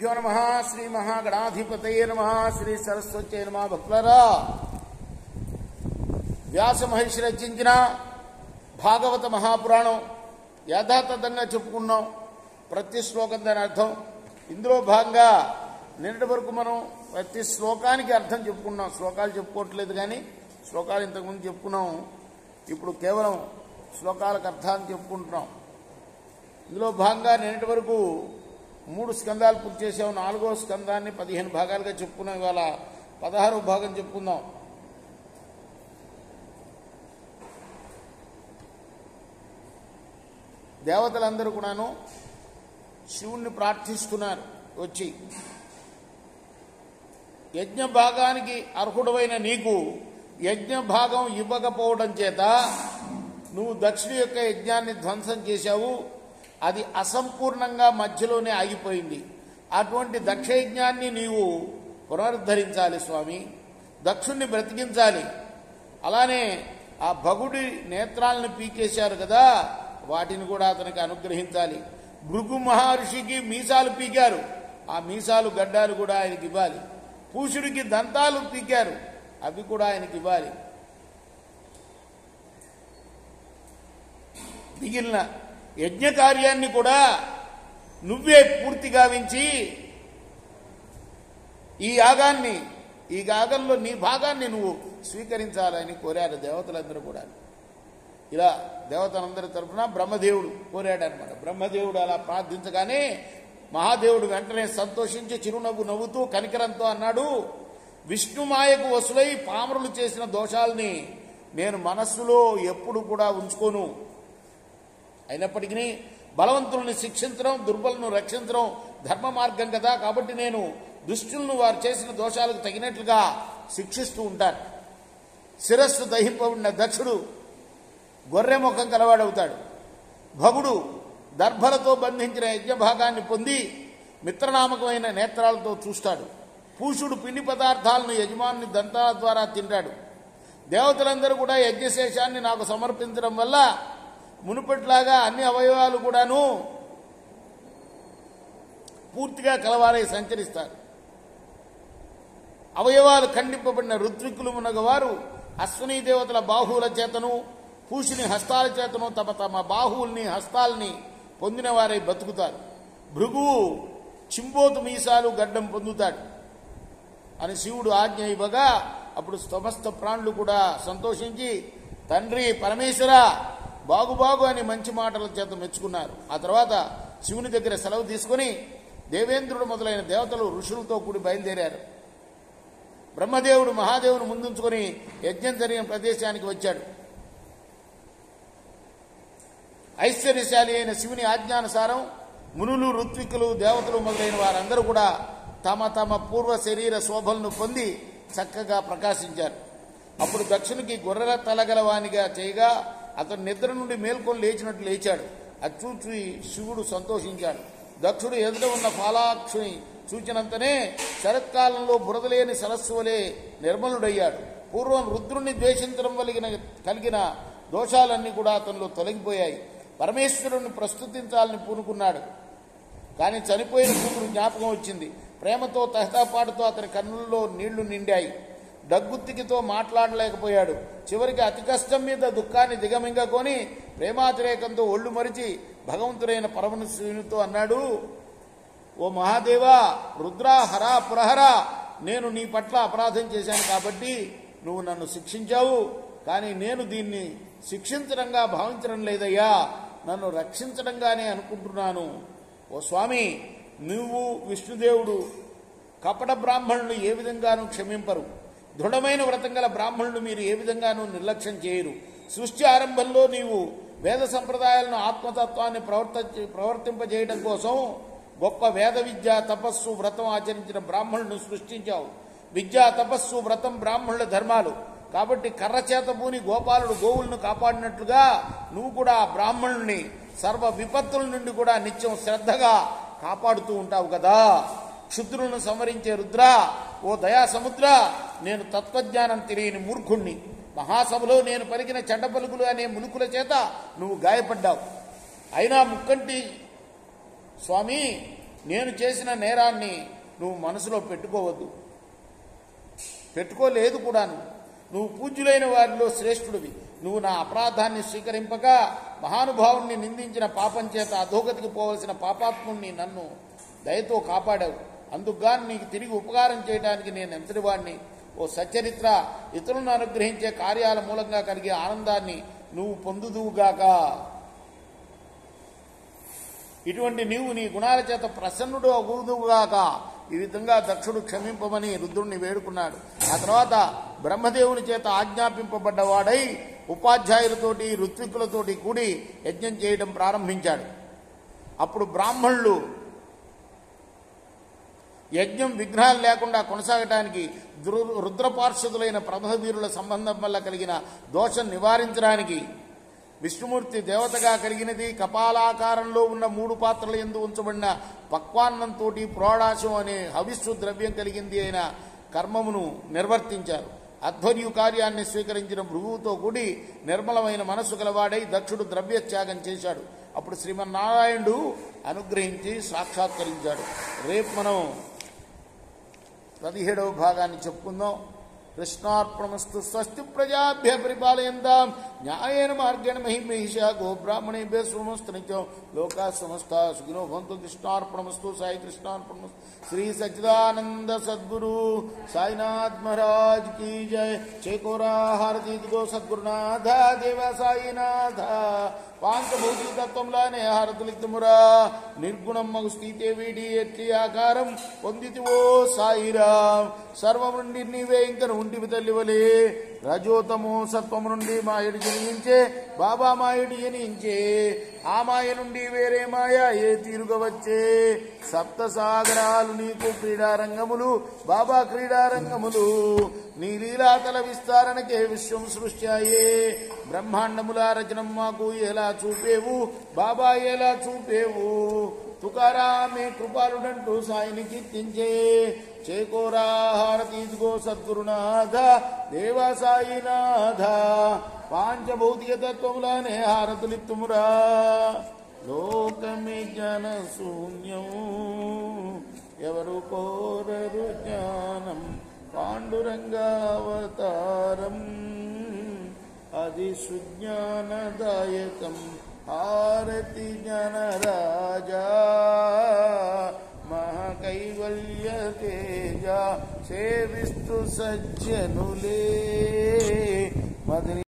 శ్రీగురుభ్యో నమః. శ్రీ మహాగణాధిపతయే నమః. శ్రీ సరస్వత్యై నమః. భక్తులారా, వ్యాస మహర్షి రచించిన భాగవత మహాపురాణం యథాతథంగా చెప్పుకున్నాం. ప్రతి శ్లోకం దాని అర్థం. ఇందులో భాగంగా నిన్నటి వరకు మనం ప్రతి శ్లోకానికి అర్థం చెప్పుకున్నాం. శ్లోకాలు చెప్పుకోవట్లేదు, కానీ శ్లోకాలు ఇంతకుముందు చెప్పుకున్నాం. ఇప్పుడు కేవలం శ్లోకాలకు అర్థాన్ని చెప్పుకుంటున్నాం. ఇందులో భాగంగా నిన్నటి వరకు 3 స్కందాలు పూర్తి చేసాం. 4వ స్కందాన్ని 15 భాగాలుగా చెప్పుకున్నాం. ఇవాళ 16వ భాగం చెప్పుకుందాం. దేవతలందరూ కూడాను శివుణ్ణి ప్రార్థిస్తున్నారు. వచ్చి యజ్ఞ భాగానికి అర్హుడవైన నీకు యజ్ఞ భాగం ఇవ్వకపోవడం చేత నువ్వు దక్షుడి యొక్క యజ్ఞాన్ని ధ్వంసం చేశావు. అది అసంపూర్ణంగా మధ్యలోనే ఆగిపోయింది. అటువంటి దక్షయజ్ఞాన్ని నీవు పునరుద్ధరించాలి స్వామి. దక్షుణ్ణి బ్రతికించాలి. అలానే ఆ భగుడి నేత్రాలను పీకేశారు కదా, వాటిని కూడా అతనికి అనుగ్రహించాలి. భృగు మహర్షికి మీసాలు పీకారు, ఆ మీసాలు గడ్డాలు కూడా ఆయనకి ఇవ్వాలి. పూషుడికి దంతాలు పీకారు, అవి కూడా ఆయనకి ఇవ్వాలి. మిగిలిన యజ్ఞ కార్యాన్ని కూడా నువ్వే పూర్తి గావించి ఈ యాగంలో నీ భాగాన్ని నువ్వు స్వీకరించాలని కోరారు దేవతలందరూ కూడా. ఇలా దేవతలందరి తరఫున బ్రహ్మదేవుడు కోరాడనమాట. బ్రహ్మదేవుడు అలా ప్రార్థించగానే మహాదేవుడు వెంటనే సంతోషించి చిరునవ్వు నవ్వుతూ కనికరంతో అన్నాడు, విష్ణుమాయకు వసులై పామరులు చేసిన దోషాలని నేను మనస్సులో ఎప్పుడు కూడా ఉంచుకోను. అయినప్పటికీ బలవంతుల్ని శిక్షించడం, దుర్బలను రక్షించడం ధర్మ మార్గం కదా, కాబట్టి నేను దుష్టులను వారు చేసిన దోషాలకు తగినట్లుగా శిక్షిస్తూ ఉంటాను. శిరస్సు దహింపబడిన దక్షుడు గొర్రె ముఖం కలవాడవుతాడు. భగుడు దర్భలతో బంధించిన యజ్ఞభాగాన్ని పొంది మిత్రనామకమైన నేత్రాలతో చూస్తాడు. పూషుడు పిండి పదార్థాలను యజమాని దంతాల ద్వారా తింటాడు. దేవతలందరూ కూడా యజ్ఞశేషాన్ని నాకు సమర్పించడం వల్ల మునుపట్లాగా అన్ని అవయవాలు కూడాను పూర్తిగా కలవారై సంచరిస్తారు. అవయవాలు ఖండింపబడిన ఋత్విక్కులు మునగవారు అశ్వినీ దేవతల బాహువుల చేతను పూషుని హస్తాల చేతను తమ తమ బాహువుల్ని హస్తాల్ని పొందిన వారై బతుకుతారు. భృగువు చింబోతు మీసాలు గడ్డం పొందుతాడు అని శివుడు ఆజ్ఞ ఇవ్వగా అప్పుడు సమస్త ప్రాణులు కూడా సంతోషించి తండ్రి పరమేశ్వర బాగు అని మంచి మాటల చేత మెచ్చుకున్నారు. ఆ తర్వాత శివుని దగ్గర సెలవు తీసుకుని దేవేంద్రుడు మొదలైన దేవతలు ఋషులతో కూడి బయలుదేరారు. బ్రహ్మదేవుడు మహాదేవుని ముందుంచుకొని యజ్ఞం జరిగిన ప్రదేశానికి వచ్చాడు. ఐశ్వర్యశాలి అయిన శివుని ఆజ్ఞానుసారం మునులు, ఋత్వికులు, దేవతలు మొదలైన వారందరూ కూడా తమ తమ పూర్వ శరీర శోభలను పొంది చక్కగా ప్రకాశించారు. అప్పుడు దక్షునికి గొర్రెల తలగలవానిగా చేయగా అతను నిద్ర నుండి మేల్కొని లేచినట్లు లేచాడు. అది చూచి శివుడు సంతోషించాడు. దక్షుడు ఎదుట ఉన్న ఫాలాక్షుని చూచినంతనే శరత్కాలంలో బురదలేని సరస్సు వలె నిర్మలుడయ్యాడు. పూర్వం రుద్రుణ్ణి ద్వేషించడం కలిగిన దోషాలన్నీ కూడా అతనిలో తొలగిపోయాయి. పరమేశ్వరుణ్ణి ప్రస్తుతించాలని పూనుకున్నాడు. కానీ చనిపోయిన కూతురు జ్ఞాపకం వచ్చింది. ప్రేమతో తహతాపాటుతో అతని కన్నుల్లో నీళ్లు నిండాయి. దగ్గుత్తికితో మాట్లాడలేకపోయాడు. చివరికి అతి కష్టం మీద దుఃఖాన్ని దిగమింగకొని ప్రేమాతిరేకంతో ఒళ్ళు మరిచి భగవంతుడైన పరమశివునితో అన్నాడు, ఓ మహాదేవా, రుద్రా, హరా, పురహరా, నేను నీ పట్ల అపరాధం చేశాను కాబట్టి నువ్వు నన్ను శిక్షించావు. కానీ నేను దీన్ని శిక్షించడంగా భావించడం లేదయ్యా, నన్ను రక్షించడంగానే అనుకుంటున్నాను. ఓ స్వామి, నువ్వు విష్ణుదేవుడు కపట బ్రాహ్మణులు ఏ విధంగానూ క్షమింపరు. దృఢమైన వ్రతం గల బ్రాహ్మణులు మీరు ఏ విధంగానూ నిర్లక్ష్యం చేయరు. సృష్టి ఆరంభంలో నీవు వేద సంప్రదాయాలను, ఆత్మతత్వాన్ని ప్రవర్తింపజేయడం కోసం గొప్ప వేద విద్య, తపస్సు, వ్రతం ఆచరించిన బ్రాహ్మణులను సృష్టించావు. విద్య, తపస్సు, వ్రతం బ్రాహ్మణుల ధర్మాలు. కాబట్టి కర్ర చేత పూని గోపాలుడు గోవులను కాపాడినట్లుగా నువ్వు కూడా ఆ బ్రాహ్మణుల్ని సర్వ విపత్తుల నుండి కూడా నిత్యం శ్రద్ధగా కాపాడుతూ ఉంటావు కదా. క్షుద్రులను సంవరించే రుద్ర, ఓ దయా సముద్ర, నేను తత్వజ్ఞానం తెలియని మూర్ఖుణ్ణి. మహాసభలో నేను పలికిన చెడ్డ పలుకులు అనే మునుకుల చేత నువ్వు గాయపడ్డావు. అయినా ముక్కంటి స్వామి, నేను చేసిన నేరాన్ని నువ్వు మనసులో పెట్టుకోవద్దు, పెట్టుకోలేదు కూడాను. నువ్వు పూజ్యులైన వారిలో శ్రేష్ఠుడివి. నువ్వు నా అపరాధాన్ని స్వీకరింపక మహానుభావుణ్ణి నిందించిన పాపం చేత అధోగతికి పోవలసిన పాపాత్ముణ్ణి నన్ను దయతో కాపాడావు. అందుకుగాను నీకు తిరిగి ఉపకారం చేయడానికి నేను ఎంతటివాణ్ణి? ఓ సచ్చరిత్ర, ఇతరులను అనుగ్రహించే కార్యాల మూలంగా కలిగే ఆనందాన్ని నువ్వు పొందుదువుగాక. ఇటువంటి నీవు నీ గుణాల చేత ప్రసన్నుడు అగుదువుగాక. ఈ విధంగా దక్షుడు క్షమింపమని రుద్రుణ్ణి వేడుకున్నాడు. ఆ తర్వాత బ్రహ్మదేవుని చేత ఆజ్ఞాపింపబడ్డవాడై ఉపాధ్యాయులతోటి ఋత్వికులతోటి కూడి యజ్ఞం చేయడం ప్రారంభించాడు. అప్పుడు బ్రాహ్మణులు యజ్ఞం విఘ్నాలు లేకుండా కొనసాగటానికి రుద్రపార్షదులైన ప్రమథవీరుల సంబంధం వల్ల కలిగిన దోషం నివారించడానికి విష్ణుమూర్తి దేవతగా కలిగినది కపాలాకారంలో ఉన్న 3 పాత్రల యందు ఉంచబడిన పక్వాన్నంతో ప్రోడాశం అనే హవిస్సు ద్రవ్యం కలిగింది అయిన కర్మమును నిర్వర్తించారు. అధ్వర్యు కార్యాన్ని స్వీకరించిన భృగువుతో కూడి నిర్మలమైన మనస్సు గలవాడై దక్షుడు ద్రవ్యత్యాగం చేశాడు. అప్పుడు శ్రీమన్నారాయణుడు అనుగ్రహించి సాక్షాత్కరించాడు. రేపు మనం 17వ భాగాన్ని చెప్పుకుందాం. కృష్ణార్పణమస్తు. స్వస్తి ప్రజాభ్య పరిపాలయంతాం న్యాయేన మార్గేణ మహిమహిషా గోబ్రాహ్మణేభ్య శృణమస్తు నిత్యం లోకా సమస్త సుఖినో భవంతు. కృష్ణార్పణమస్తు. సాయి కృష్ణార్పణమస్తు. శ్రీ సచ్చిదానంద సద్గురు సాయినాథ్ మహారాజ్ की जय. चेकोरा हारती गो सद्गुरुनाथ देव साईनाथ. పాంచభౌతిక తత్వంలానే హారతులిక్తమురా నిర్గుణం మగు స్థితే వీడి ఎట్టి ఆకారం పొందితివో సాయిరాం. సర్వం నుండి నీవే ఇంకను ఉంటివి తల్లివలే. రజోతమో సత్వము నుండి మాయడు జనించే బాబా మాయడు జనించే. ఆ మాయ నుండి వేరే మాయ ఏ తీరుగా వచ్చే. సప్త సాగరాలు నీకు క్రీడారంగములు బాబా క్రీడారంగములు. నీ లీలాతల విస్తారణకే విశ్వం సృష్ట్యాయే. బ్రహ్మాండముల రచనం మాకు ఎలా చూపేవు బాబా ఎలా చూపేవు. తుకారామే కృపాలుడంటూ సాయిని కీర్తించే. చేకోరా హారతీదిగో సద్గురునాథ దేవ సాయినాథ. పాంచభౌతిక తత్వములానే హారతులిత్తుమురా. లోకమే జ్ఞాన శూన్యం ఎవరు కోరరు జ్ఞానం. పాండురంగావతారం అది సుజ్ఞానదాయకం. హారతి జ్ఞానరాజా మహాకైవల్య తేజ. సేవిస్తు సజ్జనులే మదిని